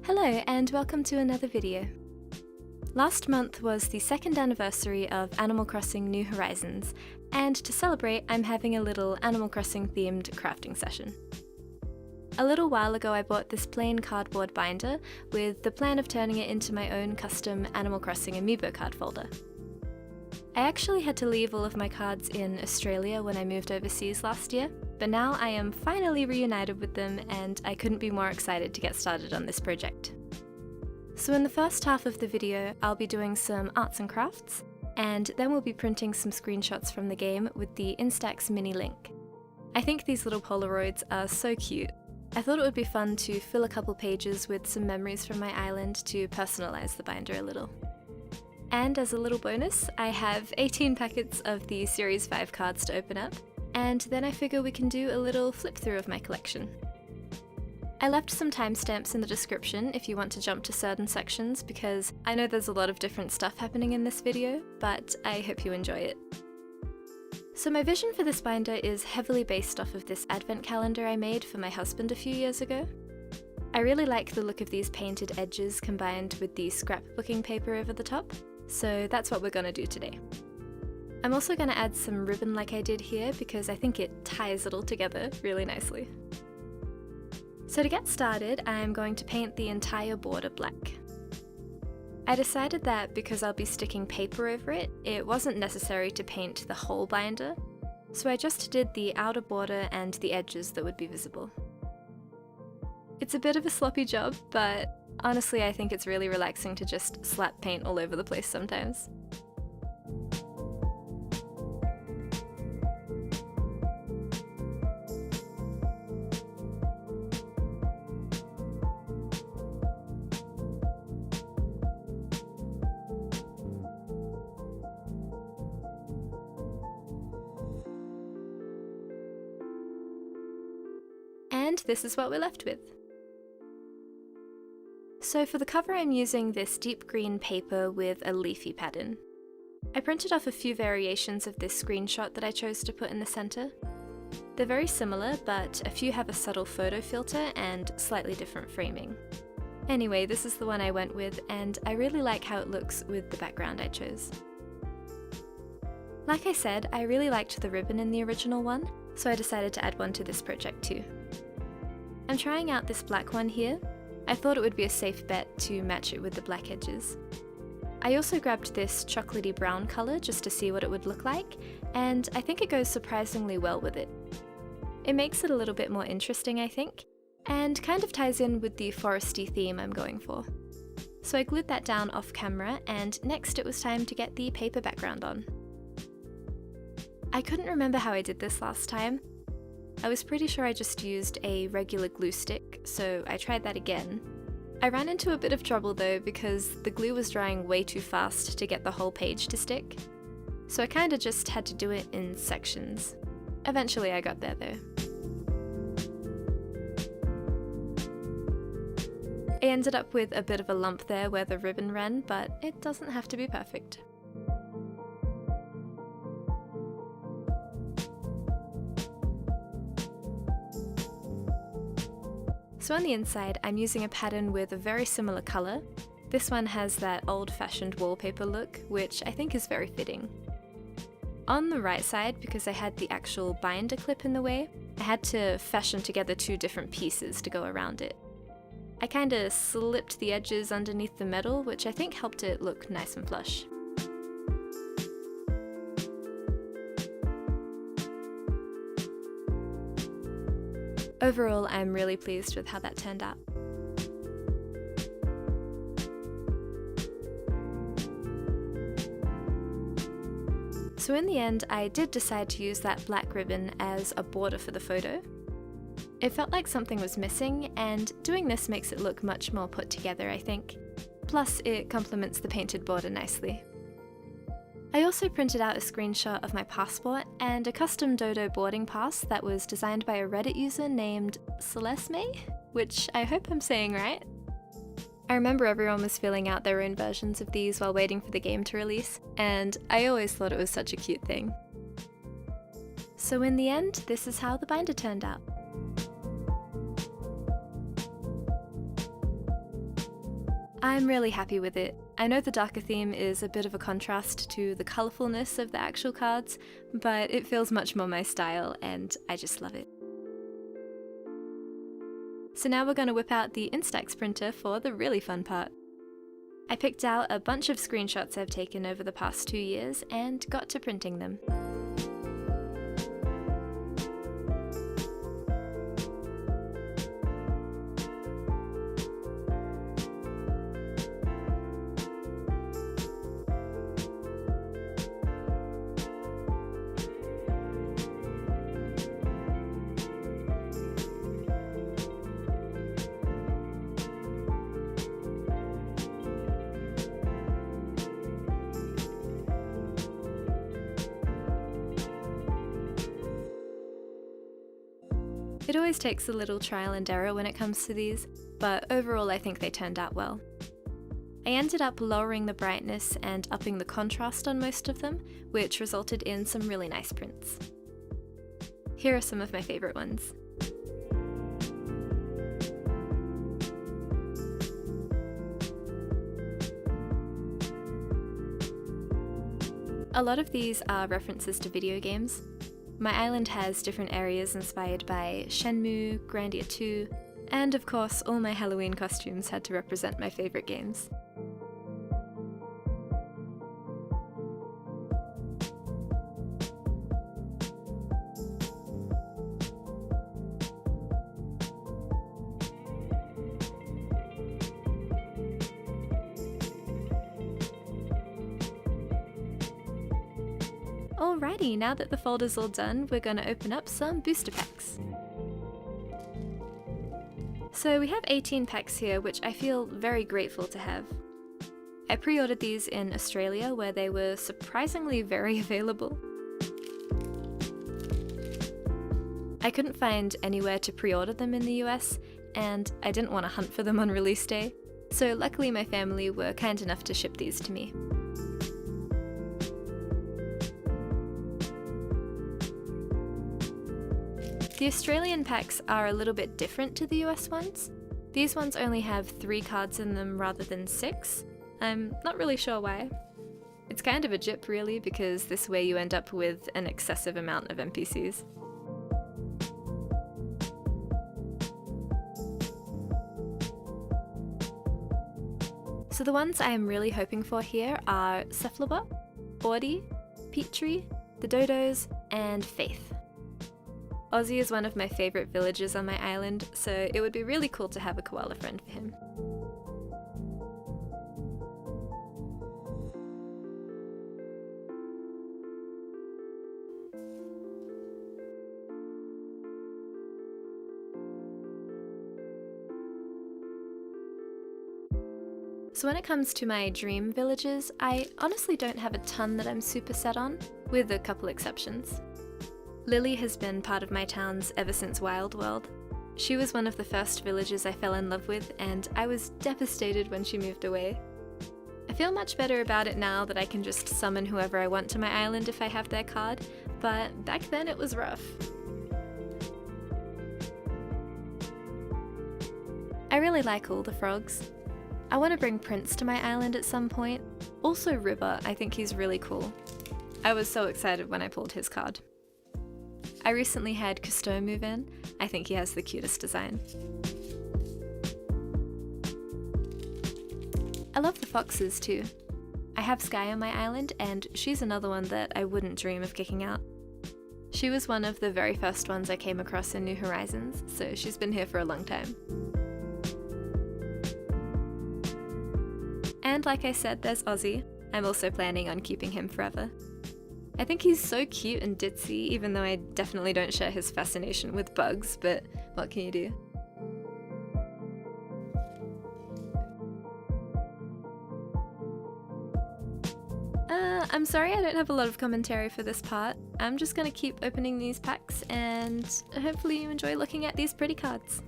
Hello and welcome to another video. Last month was the second anniversary of Animal Crossing New Horizons, and to celebrate I'm having a little Animal Crossing themed crafting session. A little while ago I bought this plain cardboard binder with the plan of turning it into my own custom Animal Crossing Amiibo card folder. I actually had to leave all of my cards in Australia when I moved overseas last year, but now I am finally reunited with them and I couldn't be more excited to get started on this project. So in the first half of the video I'll be doing some arts and crafts, and then we'll be printing some screenshots from the game with the Instax mini link. I think these little polaroids are so cute. I thought it would be fun to fill a couple pages with some memories from my island to personalise the binder a little. And as a little bonus, I have 18 packets of the Series 5 cards to open up, and then I figure we can do a little flip through of my collection. I left some timestamps in the description if you want to jump to certain sections, because I know there's a lot of different stuff happening in this video, but I hope you enjoy it. So my vision for this binder is heavily based off of this advent calendar I made for my husband a few years ago. I really like the look of these painted edges combined with the scrapbooking paper over the top. So that's what we're going to do today. I'm also going to add some ribbon like I did here because I think it ties it all together really nicely. So to get started, I'm going to paint the entire border black. I decided that because I'll be sticking paper over it, it wasn't necessary to paint the whole binder, so I just did the outer border and the edges that would be visible. It's a bit of a sloppy job, but honestly, I think it's really relaxing to just slap paint all over the place sometimes. And this is what we're left with. So for the cover I'm using this deep green paper with a leafy pattern. I printed off a few variations of this screenshot that I chose to put in the centre. They're very similar, but a few have a subtle photo filter and slightly different framing. Anyway, this is the one I went with, and I really like how it looks with the background I chose. Like I said, I really liked the ribbon in the original one, so I decided to add one to this project too. I'm trying out this black one here. I thought it would be a safe bet to match it with the black edges. I also grabbed this chocolatey brown colour just to see what it would look like, and I think it goes surprisingly well with it. It makes it a little bit more interesting, I think, and kind of ties in with the foresty theme I'm going for. So I glued that down off camera, and next it was time to get the paper background on. I couldn't remember how I did this last time. I was pretty sure I just used a regular glue stick, so I tried that again. I ran into a bit of trouble though because the glue was drying way too fast to get the whole page to stick, so I kinda just had to do it in sections. Eventually I got there though. I ended up with a bit of a lump there where the ribbon ran, but it doesn't have to be perfect. So on the inside, I'm using a pattern with a very similar colour. This one has that old-fashioned wallpaper look, which I think is very fitting. On the right side, because I had the actual binder clip in the way, I had to fashion together two different pieces to go around it. I kinda slipped the edges underneath the metal, which I think helped it look nice and flush. Overall, I'm really pleased with how that turned out. So in the end, I did decide to use that black ribbon as a border for the photo. It felt like something was missing, and doing this makes it look much more put together, I think. Plus, it complements the painted border nicely. I also printed out a screenshot of my passport and a custom dodo boarding pass that was designed by a Reddit user named Celesme, which I hope I'm saying right. I remember everyone was filling out their own versions of these while waiting for the game to release, and I always thought it was such a cute thing. So in the end, this is how the binder turned out. I'm really happy with it. I know the darker theme is a bit of a contrast to the colourfulness of the actual cards, but it feels much more my style and I just love it. So now we're going to whip out the Instax printer for the really fun part. I picked out a bunch of screenshots I've taken over the past 2 years and got to printing them. It always takes a little trial and error when it comes to these, but overall I think they turned out well. I ended up lowering the brightness and upping the contrast on most of them, which resulted in some really nice prints. Here are some of my favourite ones. A lot of these are references to video games. My island has different areas inspired by Shenmue, Grandia 2, and of course all my Halloween costumes had to represent my favourite games. Alrighty, now that the folder's all done, we're going to open up some booster packs. So we have 18 packs here, which I feel very grateful to have. I pre-ordered these in Australia, where they were surprisingly very available. I couldn't find anywhere to pre-order them in the US, and I didn't want to hunt for them on release day, so luckily my family were kind enough to ship these to me. The Australian packs are a little bit different to the US ones. These ones only have 3 cards in them rather than 6. I'm not really sure why. It's kind of a jip really, because this way you end up with an excessive amount of NPCs. So the ones I am really hoping for here are Cephalobot, Audie, Petrie, the Dodos, and Faith. Ozzy is one of my favourite villagers on my island, so it would be really cool to have a koala friend for him. So when it comes to my dream villages, I honestly don't have a ton that I'm super set on, with a couple exceptions. Lily has been part of my towns ever since Wild World. She was one of the first villagers I fell in love with, and I was devastated when she moved away. I feel much better about it now that I can just summon whoever I want to my island if I have their card, but back then it was rough. I really like all the frogs. I want to bring Prince to my island at some point. Also River, I think he's really cool. I was so excited when I pulled his card. I recently had Cousteau move in. I think he has the cutest design. I love the foxes too. I have Sky on my island, and she's another one that I wouldn't dream of kicking out. She was one of the very first ones I came across in New Horizons, so she's been here for a long time. And like I said, there's Ozzy. I'm also planning on keeping him forever. I think he's so cute and ditzy, even though I definitely don't share his fascination with bugs, but what can you do? I'm sorry I don't have a lot of commentary for this part. I'm just gonna keep opening these packs, and hopefully you enjoy looking at these pretty cards.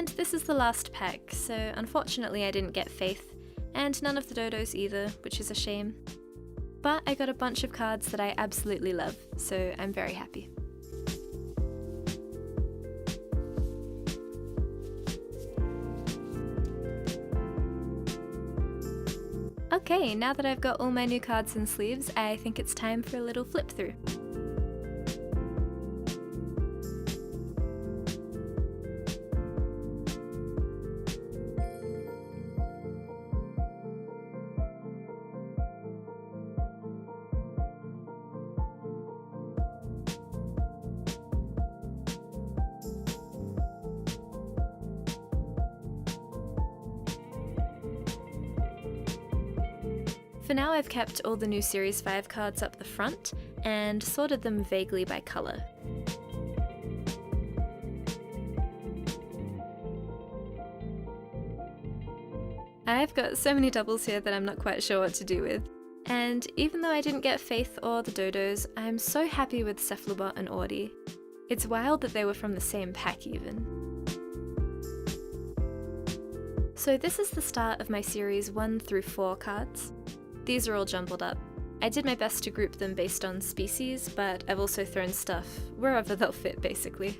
And this is the last pack, so unfortunately I didn't get Faith, and none of the dodos either, which is a shame. But I got a bunch of cards that I absolutely love, so I'm very happy. Okay, now that I've got all my new cards and sleeves, I think it's time for a little flip through. For now, I've kept all the new Series 5 cards up the front and sorted them vaguely by colour. I've got so many doubles here that I'm not quite sure what to do with. And even though I didn't get Faith or the dodos, I'm so happy with Cephalobot and Audie. It's wild that they were from the same pack even. So this is the start of my series 1 through 4 cards. These are all jumbled up. I did my best to group them based on species, but I've also thrown stuff wherever they'll fit, basically.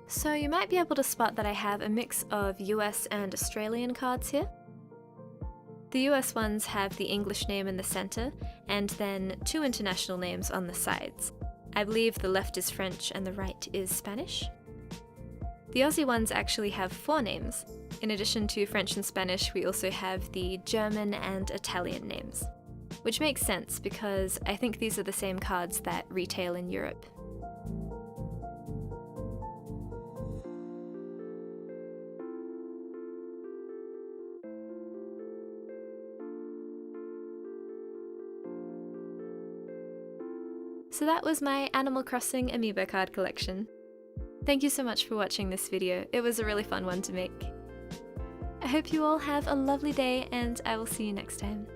So you might be able to spot that I have a mix of US and Australian cards here. The US ones have the English name in the centre, and then 2 international names on the sides. I believe the left is French and the right is Spanish. The Aussie ones actually have 4 names. In addition to French and Spanish, we also have the German and Italian names. Which makes sense because I think these are the same cards that retail in Europe. So that was my Animal Crossing Amiibo card collection. Thank you so much for watching this video, it was a really fun one to make. I hope you all have a lovely day and I will see you next time.